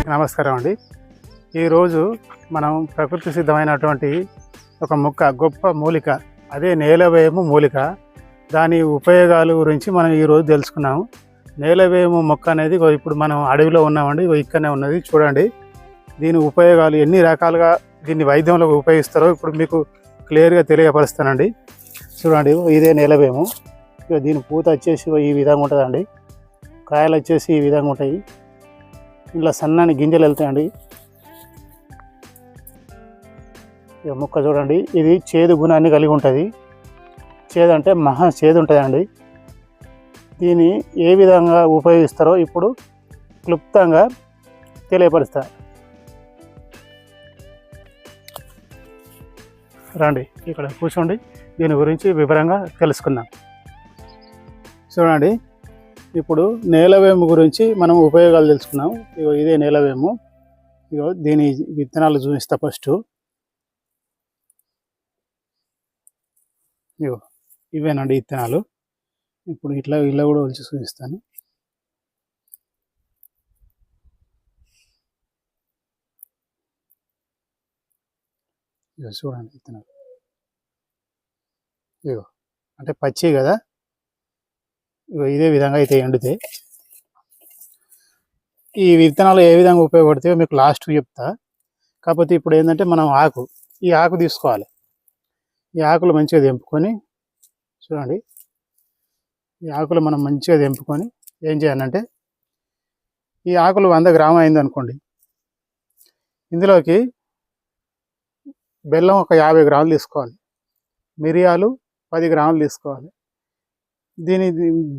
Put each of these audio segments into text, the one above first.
అందరికీ నమస్కారం అండి. ఈరోజు మనం ప్రకృతి సిద్ధమైనటువంటి ఒక మొక్క, గొప్ప మూలిక, అదే నేలవేము మూలిక. దాని ఉపయోగాల గురించి మనం ఈరోజు తెలుసుకున్నాము. నేలవేము మొక్క అనేది ఇప్పుడు మనం అడవిలో ఉన్నామండి, ఇక్కడనే ఉన్నది. చూడండి దీని ఉపయోగాలు ఎన్ని రకాలుగా దీన్ని వైద్యంలో ఉపయోగిస్తారో ఇప్పుడు మీకు క్లియర్గా తెలియపరుస్తానండి. చూడండి, ఇదే నేలవేము. ఇక దీని పూత వచ్చేసి ఈ విధంగా ఉంటుందండి. కాయలు వచ్చేసి ఈ విధంగా ఉంటాయి. ఇలా సన్నని గింజలు వెళ్తాయండి. ఇక మొక్క చూడండి, ఇది చేదు గుణాన్ని కలిగి ఉంటుంది. చేదు అంటే మహా చేదు ఉంటుందండి. దీన్ని ఏ విధంగా ఉపయోగిస్తారో ఇప్పుడు క్లుప్తంగా తెలియపరుస్తా. రండి, ఇక్కడ కూర్చోండి, దీని గురించి వివరంగా తెలుసుకుందాం. చూడండి, ఇప్పుడు నేలవేము గురించి మనం ఉపయోగాలు తెలుసుకున్నాం. ఇగో ఇదే నేలవేము. ఇగో దీని విత్తనాలు చూపిస్తా. ఫస్ట్ ఇగో ఇవేనండి విత్తనాలు. ఇప్పుడు ఇలా కూడా వచ్చి చూపిస్తాను. ఇగో చూడండి విత్తనాలు. ఇగో అంటే పచ్చి కదా. ఇగో ఇదే విధంగా అయితే ఎండుతాయి. ఈ విత్తనాలు ఏ విధంగా ఉపయోగపడతాయో మీకు లాస్ట్ చెప్తా. కాకపోతే ఇప్పుడు ఏంటంటే మనం ఈ ఆకు తీసుకోవాలి. ఈ ఆకులు మంచిగా తెంపుకొని, చూడండి, ఈ ఆకులు మనం మంచిగా తెంపుకొని ఏం చేయాలంటే, ఈ ఆకులు 100 గ్రాములు అయింది అనుకోండి, ఇందులోకి బెల్లం ఒక 50 గ్రాములు తీసుకోవాలి, మిరియాలు 10 గ్రాములు తీసుకోవాలి.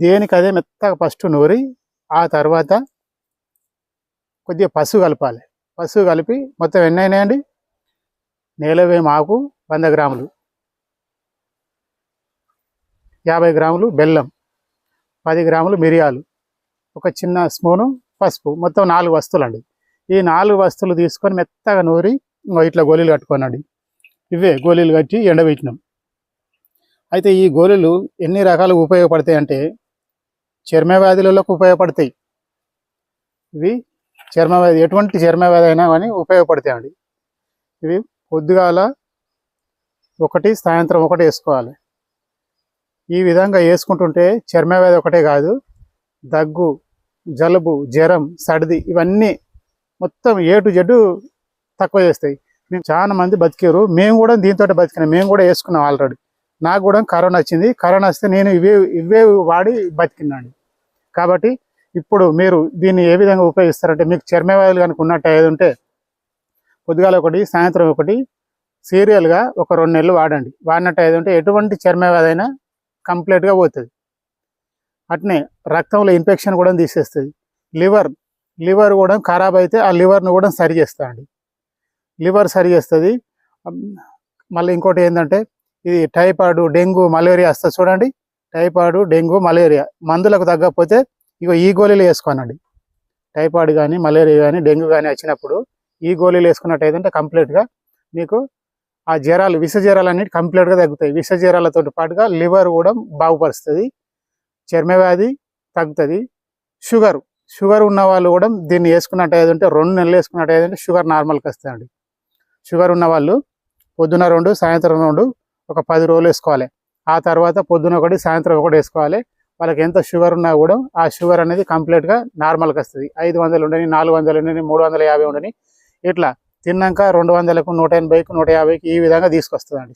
దేనికి అదే మెత్తగా ఫస్ట్ నూరి ఆ తర్వాత కొద్దిగా పసుపు కలపాలి. పసుపు కలిపి మొత్తం ఎన్ని అయినాయండి? నేలవేము ఆకు 100 గ్రాములు, 50 గ్రాములు బెల్లం, 10 గ్రాములు మిరియాలు, ఒక చిన్న స్పూను పసుపు, మొత్తం 4 వస్తువులండి. ఈ 4 వస్తువులు తీసుకొని మెత్తగా నూరి ఇట్లా గోళీలు కట్టుకోనండి. ఇవే గోళీలు కట్టి ఎండబెట్టినాం. అయితే ఈ గోళీలు ఎన్ని రకాలుగా ఉపయోగపడతాయి అంటే, చర్మ వ్యాధులకు ఉపయోగపడతాయి. ఇవి చర్మవ్యాధి, ఎటువంటి చర్మవ్యాధి అయినా కానీ ఉపయోగపడతాయండి. ఇవి పొద్దుగాల ఒకటి, సాయంత్రం ఒకటి వేసుకోవాలి. ఈ విధంగా వేసుకుంటుంటే చర్మవ్యాధి ఒకటే కాదు, దగ్గు, జలుబు, జ్వరం, సర్ది ఇవన్నీ మొత్తం A to Z తక్కువ చేస్తాయి. మేము చాలా మంది బతికారు, మేము కూడా దీంతో బతికినాం, మేము కూడా వేసుకున్నాం ఆల్రెడీ. నాకు కూడా కరోనా వచ్చింది. కరోనా వస్తే నేను ఇవే వాడి బతికినాండి. కాబట్టి ఇప్పుడు మీరు దీన్ని ఏ విధంగా ఉపయోగిస్తారంటే, మీకు చర్మవ్యాధులు కనుక ఉన్నట్టు ఏది ఉంటే పొద్దుగాల ఒకటి, సాయంత్రం ఒకటి సీరియల్గా ఒక 2 నెలలు వాడండి. వాడినట్టు ఏది ఉంటే ఎటువంటి చర్మవ్యాధి అయినా కంప్లీట్గా పోతుంది. అట్నే రక్తంలో ఇన్ఫెక్షన్ కూడా తీసేస్తుంది. లివర్ కూడా ఖరాబ్ అయితే ఆ లివర్ను కూడా సరి చేస్తుంది. లివర్ సరి చేస్తుంది. మళ్ళీ ఇంకోటి ఏంటంటే, ఇది టైఫాయిడ్, డెంగ్యూ, మలేరియా వస్తుంది చూడండి. టైఫాయిడ్, డెంగ్యూ, మలేరియా మందులకు తగ్గకపోతే ఇగో ఈ గోళీలు వేసుకోనండి. టైఫాయిడ్ కానీ, మలేరియా కానీ, డెంగ్యూ కానీ వచ్చినప్పుడు ఈ గోళీలు వేసుకున్నట్టయితే కంప్లీట్గా మీకు ఆ జ్వరాలు, విష జ్వరాలు అన్నిటి కంప్లీట్గా తగ్గుతాయి. విష జ్వరాలతో పాటుగా లివర్ కూడా బాగుపరుస్తుంది, చర్మవ్యాధి తగ్గుతుంది. షుగర్ ఉన్న వాళ్ళు కూడా దీన్ని వేసుకున్నట్టయితే 2 నెలలు వేసుకున్నట్టయితే షుగర్ నార్మల్కి వస్తుందండి. షుగర్ ఉన్న వాళ్ళు పొద్దున 2, సాయంత్రం 2 ఒక 10 రోజులు వేసుకోవాలి. ఆ తర్వాత పొద్దున 1, సాయంత్రం 1 వేసుకోవాలి. వాళ్ళకి ఎంత షుగర్ ఉన్నా కూడా ఆ షుగర్ అనేది కంప్లీట్గా నార్మల్కి వస్తుంది. 500 ఉండని, 400 ఉండని, 350 ఉండని, ఇట్లా తిన్నాక 200కు, 180కు, 150కి ఈ విధంగా తీసుకొస్తుందండి.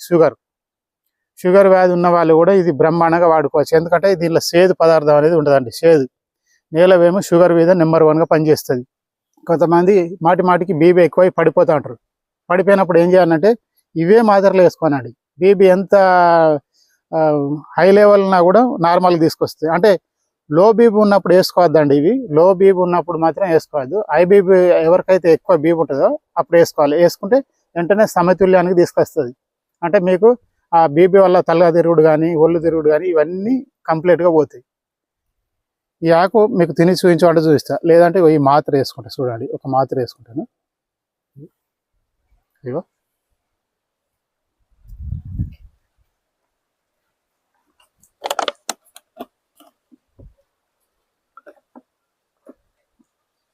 షుగర్ వ్యాధి ఉన్న వాళ్ళు కూడా ఇది బ్రహ్మాండంగా వాడుకోవచ్చు. ఎందుకంటే దీనిలో చేదు పదార్థం అనేది ఉంటుందండి. చేదు నేలవేమో షుగర్ మీద నెంబర్ 1గా పనిచేస్తుంది. కొంతమంది మాటికి బీపీ ఎక్కువై పడిపోతూ ఉంటారు. పడిపోయినప్పుడు ఏం చేయాలంటే ఇవే మాత్రలు వేసుకోనండి. బీపీ ఎంత హై లెవెల్ ఉన్నా కూడా నార్మల్గా తీసుకొస్తుంది. అంటే లో బీపీ ఉన్నప్పుడు వేసుకోవద్దండి. ఇవి లో బీపీ ఉన్నప్పుడు మాత్రం వేసుకోవద్దు. హై బీపీ ఎవరికైతే ఎక్కువ బీపీ ఉంటుందో అప్పుడు వేసుకోవాలి. వేసుకుంటే వెంటనే సమతుల్యానికి తీసుకొస్తుంది. అంటే మీకు ఆ బీపీ వల్ల తల తిరుగుడు కానీ, ఒళ్ళు తిరుగుడు కానీ ఇవన్నీ కంప్లీట్గా పోతాయి. ఈ ఆకు మీకు తిని చూపించమంటే చూపిస్తా, లేదంటే ఈ మాత్ర వేసుకుంటా. చూడండి, ఒక మాత్ర వేసుకుంటాను. ఇగో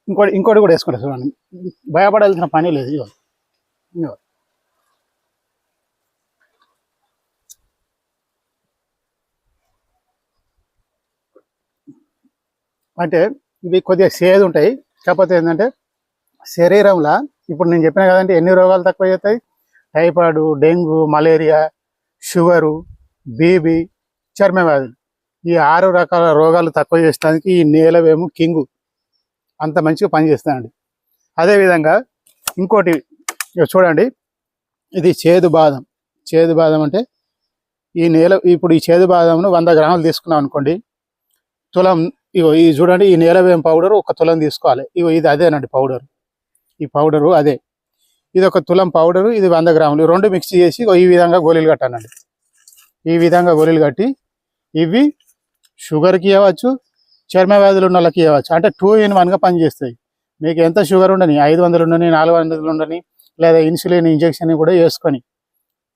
ఇంకోటి కూడా వేసుకుంటారు చూడండి, భయపడాల్సిన పని లేదు. ఇగో ఇగో అంటే ఇవి కొద్దిగా సేదు ఉంటాయి. కాకపోతే ఏంటంటే శరీరంలో ఇప్పుడు నేను చెప్పిన కదంటే ఎన్ని రోగాలు తక్కువ అవుతాయి, typhoid, dengue, malaria, sugar, BP, చర్మ వ్యాధులు, ఈ 6 రకాల రోగాలు తక్కువ చేయడానికి ఈ నీలవేము కింగు అంత మంచిగా పనిచేస్తాయండి. అదేవిధంగా ఇంకోటి చూడండి, ఇది చేదు బాదం. చేదు బాదం అంటే ఇప్పుడు ఈ చేదు బాదంను 100 గ్రాములు తీసుకున్నాం అనుకోండి, తులం. ఇగో ఇది చూడండి, ఈ నీలవేం పౌడర్ 1 తులం తీసుకోవాలి. ఇగో ఇది అదేనండి పౌడర్, ఈ పౌడరు అదే. ఇది 1 తులం పౌడరు, ఇది 100 గ్రాములు. 2 మిక్స్ చేసి ఈ విధంగా గోళీలు కట్టానండి. ఈ విధంగా గోళీలు కట్టి ఇవి షుగర్కి ఇవ్వచ్చు, చర్మ వ్యాధులు ఉన్న వాళ్ళకి ఇవ్వచ్చు. అంటే 2 in 1గా పనిచేస్తాయి. మీకు ఎంత షుగర్ ఉండని, 500 ఉండని, 400 ఉండని, లేదా ఇన్సులిన్ ఇంజెక్షన్ కూడా వేసుకొని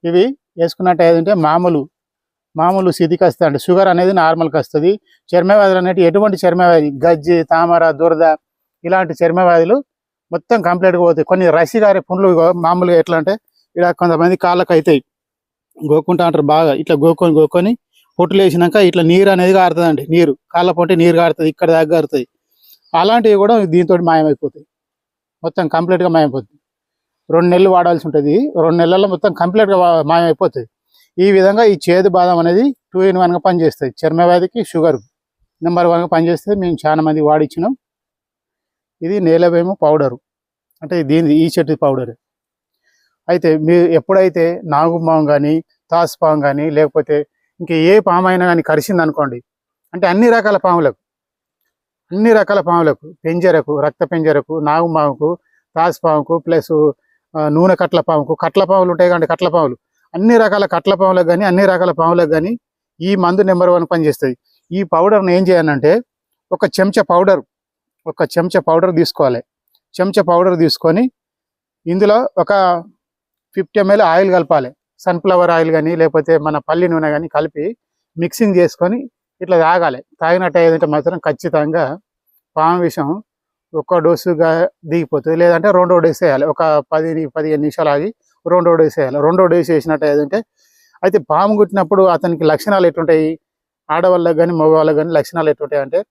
ఇవి వేసుకున్నట్టు ఏదంటే మామూలు స్థితికి వస్తుంది. అంటే షుగర్ అనేది నార్మల్కి వస్తుంది. చర్మ వ్యాధులు అనేవి ఎటువంటి చర్మ వ్యాధి, గజ్జి, తామర, దురద, ఇలాంటి చర్మ వ్యాధులు మొత్తం కంప్లీట్గా పోతాయి. కొన్ని రసిగారే పుండ్లు మామూలుగా ఎట్లా అంటే ఇలా కొంతమంది కాళ్ళకు అవుతాయి, గోక్కుంటా అంటారు బాగా. ఇట్లా గోక్కొని పొట్టులు వేసినాక ఇట్లా నీరు అనేది కారుతుందండి. నీరు కాళ్ళ పొంటి నీరు కారుతుంది, ఇక్కడ దాకా కారుతుంది. అలాంటివి కూడా దీంతో మాయమైపోతాయి, మొత్తం కంప్లీట్గా మాయమైపోతుంది. 2 నెలలు వాడాల్సి ఉంటుంది. 2 నెలల్లో మొత్తం కంప్లీట్గా మాయమైపోతుంది. ఈ విధంగా ఈ చేదు బాదం అనేది 2 in 1గా పనిచేస్తుంది. చర్మ వ్యాధికి, షుగర్ నెంబర్ 1గా పనిచేస్తుంది. మేము చాలా మంది వాడిచ్చినాం. ఇది నీలవేము పౌడరు, అంటే ఈ చెట్టు పౌడర్. అయితే మీరు ఎప్పుడైతే నాగుపాము కానీ, తాసుపాము కానీ, లేకపోతే ఇంకా ఏ పాము అయినా కానీ కరిచింది అనుకోండి, అంటే అన్ని రకాల పాములకు పెంజరకు, రక్త పెంజరకు, నాగుపాముకు, తాసుపాముకు, ప్లస్ నూనె కట్ల పాములు ఉంటాయి కానీ కట్ల పాములు, అన్ని రకాల కట్ల పాములకు కానీ, అన్ని రకాల పాములకు కానీ ఈ మందు నెంబర్ 1 పనిచేస్తుంది. ఈ పౌడర్ని ఏం చేయాలంటే ఒక చెంచా పౌడర్ తీసుకోవాలి. చెంచా పౌడర్ తీసుకొని ఇందులో ఒక 50 ml ఆయిల్ కలపాలి. సన్ఫ్లవర్ ఆయిల్ కానీ, లేకపోతే మన పల్లి నూనె కానీ కలిపి మిక్సింగ్ చేసుకొని ఇట్లా తాగాలి. తాగినట్టు ఏదంటే మాత్రం ఖచ్చితంగా పాము విషం 1 డోసుగా దిగిపోతుంది. లేదంటే 2వ డోసు వేయాలి. ఒక 10-15 నిమిషాలు ఆగి 2వ డోసు వేయాలి. 2వ డోసు వేసినట్టు ఏదంటే అయితే పాము కుట్టినప్పుడు అతనికి లక్షణాలు ఎట్లుంటాయి, ఆడవాళ్ళకి కానీ మగవాళ్ళకి కానీ లక్షణాలు ఎట్లుంటాయి అంటే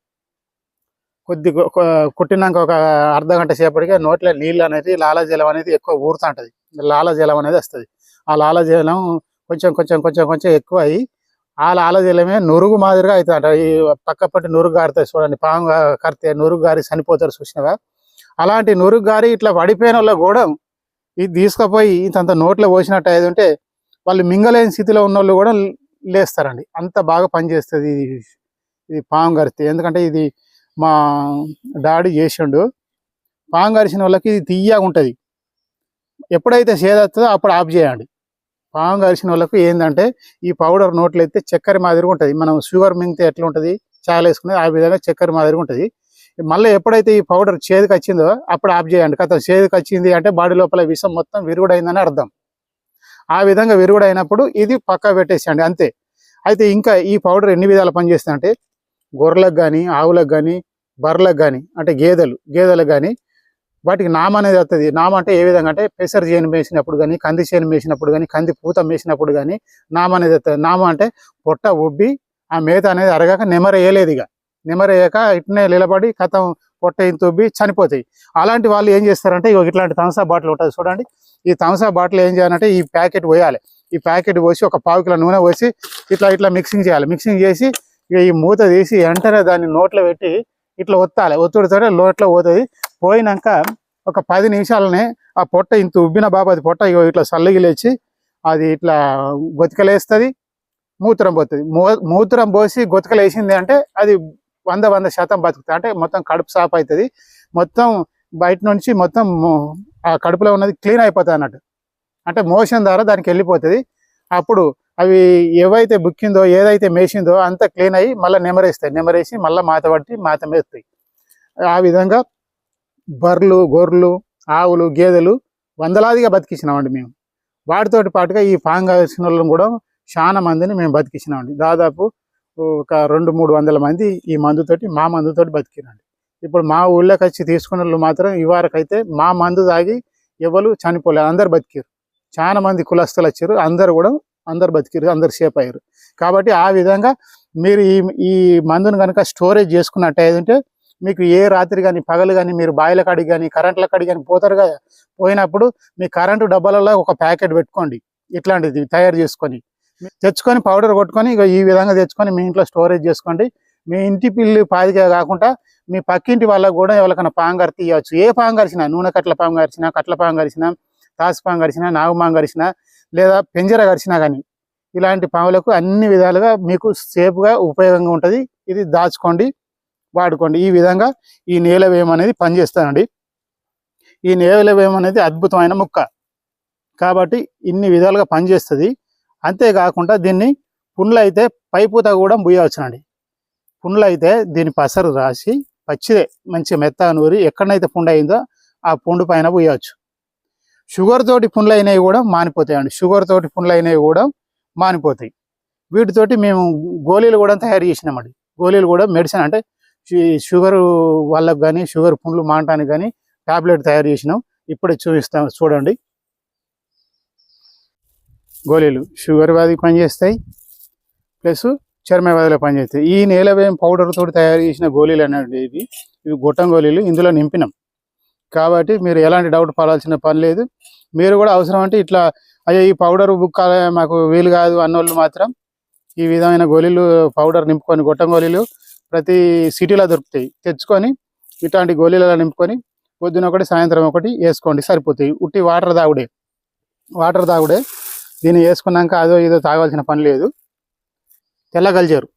కుట్టినాక ఒక అర్ధగంట సేపటిగా నోట్లో నీళ్ళు అనేది, లాలాజలం అనేది ఎక్కువ ఊరుతూ ఉంటుంది. లాలాజలం అనేది వస్తుంది. ఆ లాలాజలం కొంచెం ఎక్కువ అయ్యి ఆ లాలాజలమే నురుగు మాదిరిగా అవుతుంది. ఈ పక్కపట్టి నురుగు గారుతుంది చూడండి, పాము కరితే నురుగు గారి చనిపోతారు చూసినవా, అలాంటి నురుగు గారి ఇట్లా పడిపోయిన వాళ్ళ కూడా ఇది తీసుకుపోయి ఇంత నోట్లో పోసినట్టు అయ్యేది ఉంటే వాళ్ళు మింగలేని స్థితిలో ఉన్న వాళ్ళు కూడా లేస్తారండి. అంత బాగా పనిచేస్తుంది ఇది పాము కరిస్తే. ఎందుకంటే ఇది మా డాడీ చేసిండు. పాము కరిచిన వాళ్ళకి ఇది తీయగా ఉంటుంది. ఎప్పుడైతే సేదొస్తుందో అప్పుడు ఆఫ్ చేయండి. పాము కరిచిన వాళ్ళకు ఏంటంటే ఈ పౌడర్ నోట్లో అయితే చక్కెర మాదిరిగా ఉంటుంది. మనం షుగర్ మింగితే ఎట్లా ఉంటుంది, చాయ్ వేసుకునేది ఆ విధంగా చక్కెర మాదిరిగా ఉంటుంది. మళ్ళీ ఎప్పుడైతే ఈ పౌడర్ చేదుకు వచ్చిందో అప్పుడు ఆఫ్ చేయండి. కథ చేదుకు వచ్చింది అంటే బాడీ లోపల విషం మొత్తం విరుగుడైందని అర్థం. ఆ విధంగా విరుగుడైనప్పుడు ఇది పక్కా పెట్టేసేయండి అంతే. అయితే ఇంకా ఈ పౌడర్ ఎన్ని విధాలు పనిచేస్తుంది అంటే గొర్రెలకు కానీ, ఆవులకు కానీ, బర్రెలకు కానీ, అంటే గేదెలకు కానీ వాటికి నామ అనేది వస్తుంది. నామ అంటే ఏ విధంగా అంటే పెసర చేను మేసినప్పుడు కానీ, కంది చేను మేసినప్పుడు కానీ, కంది పూత మేసినప్పుడు కానీ నామ అనేది వస్తుంది. నామ అంటే పొట్ట ఉబ్బి ఆ మేత అనేది అరగాక నెమరేయలేదు. ఇక నెమరేయక ఇట్నే నిలబడి కథం పొట్ట ఇంత ఉబ్బి చనిపోతాయి. అలాంటి వాళ్ళు ఏం చేస్తారంటే ఇట్లాంటి థమ్సప్ బాటిల్ ఉంటుంది చూడండి. ఈ థమ్సప్ బాటిల్ ఏం చేయాలంటే ఈ ప్యాకెట్ పోయాలి. ఈ ప్యాకెట్ పోసి ఒక 1/4 కిలో నూనె పోసి ఇట్లా మిక్సింగ్ చేయాలి. మిక్సింగ్ చేసి ఇక ఈ మూత తీసి వెంటనే దాన్ని నోట్లో పెట్టి ఇట్లా ఒత్తాలి. ఒత్తుడితో నోట్లో పోతుంది. పోయినాక ఒక 10 నిమిషాలనే ఆ పొట్ట ఇంత ఉబ్బిన బాబాది పొట్ట ఇట్లా సల్లగిలేచి అది ఇట్లా గొతికలేస్తుంది, మూత్రం పోతుంది. మూత్రం పోసి గొతికలేసింది అంటే అది 100% బతుకుతుంది. అంటే మొత్తం కడుపు సాఫ్ అవుతుంది. మొత్తం బయట నుంచి మొత్తం ఆ కడుపులో ఉన్నది క్లీన్ అయిపోతుంది అన్నట్టు. అంటే మోషన్ ద్వారా దానికి వెళ్ళిపోతుంది. అప్పుడు అవి ఏవైతే బుక్కిందో, ఏదైతే మేసిందో అంతా క్లీన్ అయ్యి మళ్ళీ నెమరేసి మళ్ళీ మాత మేస్తాయి. ఆ విధంగా బర్రెలు, గొర్రెలు, ఆవులు, గేదెలు వందలాదిగా బతికించినామండి మేము. వాటితోటి పాటుగా ఈ పాము కరిచిన వాళ్ళని కూడా చాలా మందిని మేము బతికించినామండి. దాదాపు ఒక 200-300 మంది ఈ మందుతోటి, మా మందుతోటి బతికినండి. ఇప్పుడు మా ఊళ్ళోకి వచ్చి తీసుకున్న వాళ్ళు మాత్రం ఇవరకైతే మా మందు తాగి ఎవరు చనిపోలేదు, అందరు బతికారు. చాలా మంది కులస్తులు వచ్చారు, అందరు బతికారు, అందరు సేఫ్ అయ్యారు. కాబట్టి ఆ విధంగా మీరు ఈ మందును కనుక స్టోరేజ్ చేసుకున్నట్టయితే మీకు ఏ రాత్రి కానీ పగలు కానీ మీరు బాయిల కాడికి కానీ కరెంట్ల కాడికి కానీ పోతారు కదా, పోయినప్పుడు మీ కరెంటు డబ్బాలలో ఒక ప్యాకెట్ పెట్టుకోండి, ఇట్లాంటిది తయారు చేసుకొని తెచ్చుకొని పౌడర్ కొట్టుకొని ఇక ఈ విధంగా తెచ్చుకొని మీ ఇంట్లో స్టోరేజ్ చేసుకోండి. మీ ఇంటి పిల్లి పాదిగా కాకుండా మీ పక్కింటి వాళ్ళకు కూడా ఎవరికైనా పాము కరిస్తే ఇవ్వచ్చు. ఏ పాము కరిచినా, నూనె కట్ల పాము కరిచినా, కట్ల పాము కరిచినా, తాసు పాము కరిచినా, నాగుపాము కరిచినా, లేదా పెంజర కరిచినా కానీ ఇలాంటి పాములకు అన్ని విధాలుగా మీకు సేఫ్గా ఉపయోగంగా ఉంటుంది. ఇది దాచుకోండి, వాడుకోండి. ఈ విధంగా ఈ నేలవేం అనేది పనిచేస్తానండి. ఈ నేలవేం అనేది అద్భుతమైన ముక్క కాబట్టి ఇన్ని విధాలుగా పనిచేస్తుంది. అంతేకాకుండా దీన్ని పుండ్లు అయితే పైపూత కూడా బుయ్యవచ్చునండి. పుండ్లు అయితే దీని పసరు రాసి పచ్చిదే మంచిగా మెత్తగా నూరి ఎక్కడైతే పుండు అయిందో ఆ పుండు పైన బుయ్యవచ్చు. షుగర్ తోటి పుండ్లు అయినవి కూడా మానిపోతాయండి. షుగర్ తోటి పుండ్లు అయినవి కూడా మానిపోతాయి. వీటితోటి మేము గోళీలు కూడా తయారు చేసినామండి. గోళీలు కూడా మెడిసిన్ అంటే షుగర్ వాళ్ళకు కానీ షుగర్ పుండ్లు మానటానికి కానీ టాబ్లెట్ తయారు చేసినాం. ఇప్పుడే చూపిస్తాం చూడండి. గోళీలు షుగర్ వ్యాధికి పనిచేస్తాయి, ప్లస్ చర్మ వ్యాధిలో పనిచేస్తాయి. ఈ నేలవేం పౌడర్ తోటి తయారు చేసిన గోళీలు అనేవి ఇవి గొట్టం గోళీలు ఇందులో నింపినాం. కాబట్టి మీరు ఎలాంటి డౌట్ పడాల్సిన పని లేదు. మీరు కూడా అవసరం అంటే ఇట్లా అయ్యో ఈ పౌడర్ బుక్ మాకు వీలు కాదు అన్నోళ్ళు మాత్రం ఈ విధమైన గోళీలు పౌడర్ నింపుకొని గొట్టం గోళీలు ప్రతి సిటీలో దొరుకుతాయి. తెచ్చుకొని ఇట్లాంటి గోళీలలో నింపుకొని పొద్దున ఒకటి సాయంత్రం ఒకటి వేసుకోండి, సరిపోతాయి. ఉట్టి వాటర్ తాగుడే. దీన్ని వేసుకున్నాక అదో ఇదో తాగాల్సిన పని లేదు. తెల్లగలిజేరు,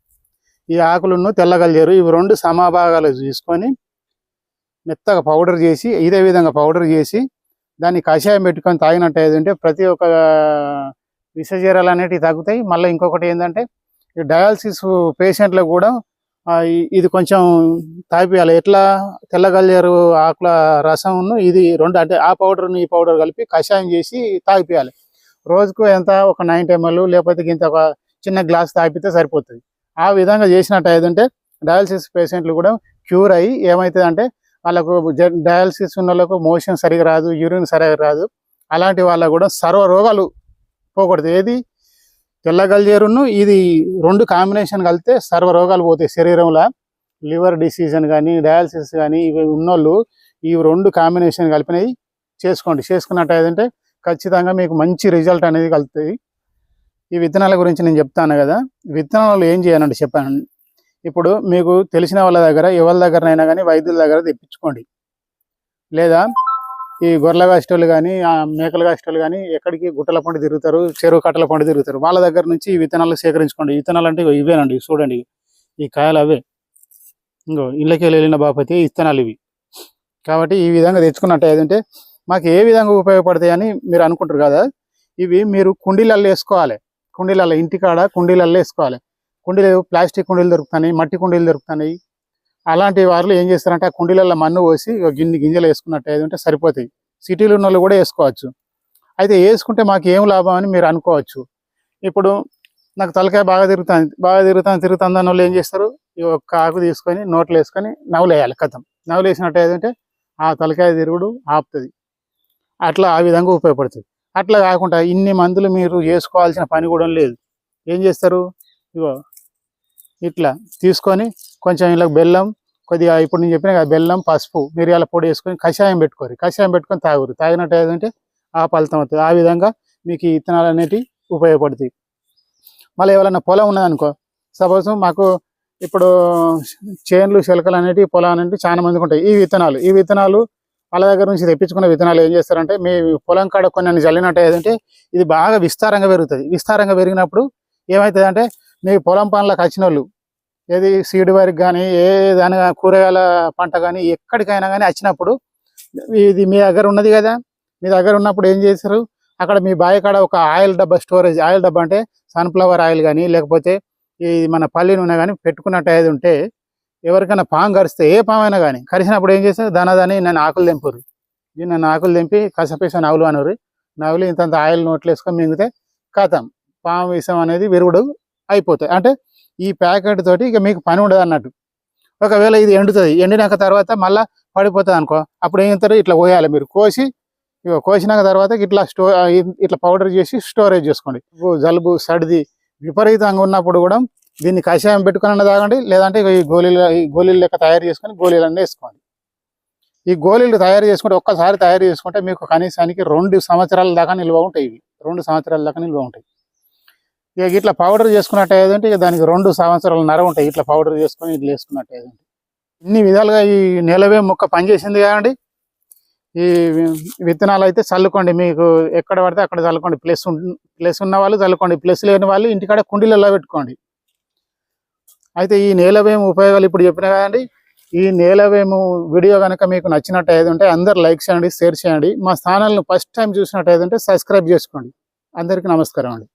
ఈ ఆకులను తెల్లగలిజేరు ఇవి రెండు సమభాగాలు తీసుకొని మెత్తగా పౌడర్ చేసి ఇదే విధంగా పౌడర్ చేసి దాన్ని కషాయం పెట్టుకొని తాగినట్టు ఏదంటే ప్రతి ఒక్క విషజీరాలు అనేటివి తగ్గుతాయి. మళ్ళీ ఇంకొకటి ఏంటంటే ఈ డయాలసిస్ పేషెంట్లకు కూడా ఇది కొంచెం తాగిపియాలి. ఎట్లా తెల్లగలిజేరు ఆకుల రసంను ఇది రెండు అంటే ఆ పౌడర్ను ఈ పౌడర్ కలిపి కషాయం చేసి తాగిపియాలి. రోజుకు ఎంత ఒక 90 ml లేకపోతే ఇంత ఒక చిన్న గ్లాస్ తాగిపితే సరిపోతుంది. ఆ విధంగా చేసినట్టు ఏదంటే డయాలసిస్ పేషెంట్లు కూడా క్యూర్ అయ్యి ఏమవుతుంది అంటే వాళ్ళకు డయాలసిస్ ఉన్న వాళ్ళకు మోషన్ సరిగా రాదు, యూరిన్ సరిగా రాదు. అలాంటి వాళ్ళకు కూడా సర్వ రోగాలు పోకూడదు. ఏది తెల్లగలిజేరును ఇది రెండు కాంబినేషన్ కలిపితే సర్వ రోగాలు పోతాయి శరీరంలో. లివర్ డిసీజ్ అని కానీ డయాలసిస్ కానీ ఇవి ఉన్నోళ్ళు ఈ రెండు కాంబినేషన్ కలిపినవి చేసుకున్నట్టు ఏదంటే ఖచ్చితంగా మీకు మంచి రిజల్ట్ అనేది కలుగుతుంది. ఈ విత్తనాల గురించి నేను చెప్తాను కదా. విత్తనాలు ఏం చేయాలంటే చెప్పాను. ఇప్పుడు మీకు తెలిసిన వాళ్ళ దగ్గర ఎవరి దగ్గరనైనా కానీ వైద్యుల దగ్గర తెప్పించుకోండి. లేదా ఈ గొర్రెల కాసేటోళ్ళు కానీ మేకల కాసేటోళ్ళు కానీ ఎక్కడికి గుట్టల పండు తిరుగుతారు, చెరువు కట్టల పండు తిరుగుతారు, వాళ్ళ దగ్గర నుంచి ఈ విత్తనాలు సేకరించుకోండి. విత్తనాలు అంటే ఇవేనండి, చూడండి ఈ కాయలు అవే. ఇంకో ఇళ్ళకి వెళ్ళిన బాపతి విత్తనాలు ఇవి. కాబట్టి ఈ విధంగా తెచ్చుకున్నట్టు ఏదంటే మాకు ఏ విధంగా ఉపయోగపడతాయి అని మీరు అనుకుంటారు కదా. ఇవి మీరు కుండీలలో వేసుకోవాలి. కుండీలలో ఇంటికాడ కుండీలలో వేసుకోవాలి. కుండీలు ప్లాస్టిక్ కుండీలు దొరుకుతున్నాయి, మట్టి కుండీలు దొరుకుతున్నాయి. అలాంటి వాళ్ళు ఏం చేస్తారంటే ఆ కుండీలలో మన్ను పోసి గింజలు వేసుకున్నట్టు ఏదంటే సరిపోతాయి. సిటీలో ఉన్న వాళ్ళు కూడా వేసుకోవచ్చు. అయితే వేసుకుంటే మాకు ఏం లాభం అని మీరు అనుకోవచ్చు. ఇప్పుడు నాకు తలకాయ బాగా తిరుగుతుంది అన్న వాళ్ళు ఏం చేస్తారు, ఈ ఒక్క ఆకు తీసుకొని నోట్లో వేసుకొని నవ్వులు వేయాలి. నవ్వులు వేసినట్టు ఏదంటే ఆ తలకాయ తిరుగుడు ఆపుతుంది. అట్లా ఆ విధంగా ఉపయోగపడుతుంది. అట్లా కాకుండా ఇన్ని మందులు మీరు చేసుకోవాల్సిన పని కూడా లేదు. ఏం చేస్తారు, ఇగో ఇట్లా తీసుకొని కొంచెం ఇలా బెల్లం కొద్దిగా ఇప్పుడు నేను చెప్పిన కదా బెల్లం పసుపు మిరియాల పొడి వేసుకొని కషాయం పెట్టుకొని తాగినట్టు ఏదంటే ఆ ఫలితం అవుతుంది. ఆ విధంగా మీకు ఈ విత్తనాలు అనేటివి ఉపయోగపడుతాయి. మళ్ళీ ఎవరైనా పొలం ఉన్నదనుకో, సపోజ్ మాకు ఇప్పుడు చేన్లు చిలకలు అనేటివి పొలాలు అనేవి చాలా మందికి ఉంటాయి. ఈ విత్తనాలు వాళ్ళ దగ్గర నుంచి తెప్పించుకున్న విత్తనాలు ఏం చేస్తారంటే మీ పొలం కాడ కొన్ని జల్లినట్టు ఏదంటే ఇది బాగా విస్తారంగా పెరుగుతుంది. విస్తారంగా పెరిగినప్పుడు ఏమవుతుంది అంటే మీ పొలం పనులకు వచ్చిన వాళ్ళు ఏది సీడ్ వరకు కానీ ఏ దాని కూరగాయల పంట కానీ ఎక్కడికైనా కానీ వచ్చినప్పుడు ఇది మీ దగ్గర ఉన్నది కదా, మీ దగ్గర ఉన్నప్పుడు ఏం చేస్తారు అక్కడ మీ బావి కాడ ఒక ఆయిల్ డబ్బా స్టోరేజ్, ఆయిల్ డబ్బా అంటే సన్ఫ్లవర్ ఆయిల్ కానీ లేకపోతే ఈ మన పల్లి నూనె కానీ పెట్టుకున్నట్టు ఏది ఉంటే ఎవరికైనా పాము కరిస్తే ఏ పాము అయినా కానీ కరిసినప్పుడు ఏం చేస్తారు దాని నన్ను ఆకులు తెంపురు. నన్ను ఆకులు తెంపి కసపేస నవ్వులు అనరు. నవ్వులు ఇంతంత ఆయిల్ నోట్లు వేసుకొని మింగితే కథం పాము విషం అనేది విరుగుడు అయిపోతాయి. అంటే ఈ ప్యాకెట్ తోటి ఇక మీకు పని ఉండదు అన్నట్టు. ఒకవేళ ఇది ఎండుతుంది, ఎండినాక తర్వాత మళ్ళీ పడిపోతుంది అనుకో, అప్పుడు ఏం చేస్తారు, ఇట్లా కోయాలి మీరు. కోసినాక తర్వాత ఇట్లా పౌడర్ చేసి స్టోరేజ్ చేసుకోండి. జలుబు సర్ది విపరీతంగా ఉన్నప్పుడు కూడా దీన్ని కషాయం పెట్టుకుని తాగండి, లేదంటే ఈ గోళీలు లెక్క తయారు చేసుకొని గోళీలన్నీ వేసుకోండి. ఈ గోళీలు తయారు చేసుకుంటే ఒక్కసారి తయారు చేసుకుంటే మీకు కనీసానికి 2 సంవత్సరాల దాకా నిల్వ ఉంటాయి. ఇవి 2 సంవత్సరాల దాకా నిల్వ ఉంటాయి. ఇక ఇట్లా పౌడర్ చేసుకున్నట్టు ఏదంటే ఇక దానికి 2 సంవత్సరాల నర ఉంటాయి. ఇట్లా పౌడర్ చేసుకొని ఇట్లా వేసుకున్నట్టు ఏదంటే ఇన్ని విధాలుగా ఈ నేలవేం మొక్క పనిచేసింది కాదండి. ఈ విత్తనాలు అయితే చల్లుకోండి, మీకు ఎక్కడ పడితే అక్కడ చల్లుకోండి. ప్లస్ ఉన్న వాళ్ళు చల్లుకోండి, ప్లస్ లేని వాళ్ళు ఇంటికాడ కుండీలలో పెట్టుకోండి. అయితే ఈ నేలవేము ఉపయోగాలు ఇప్పుడు చెప్పినా కదండి. ఈ నేలవేము వీడియో కనుక మీకు నచ్చినట్టు ఏదంటే అందరు లైక్ చేయండి, షేర్ చేయండి. మా ఛానల్ను ఫస్ట్ టైం చూసినట్టు ఏదంటే సబ్స్క్రైబ్ చేసుకోండి. అందరికీ నమస్కారం అండి.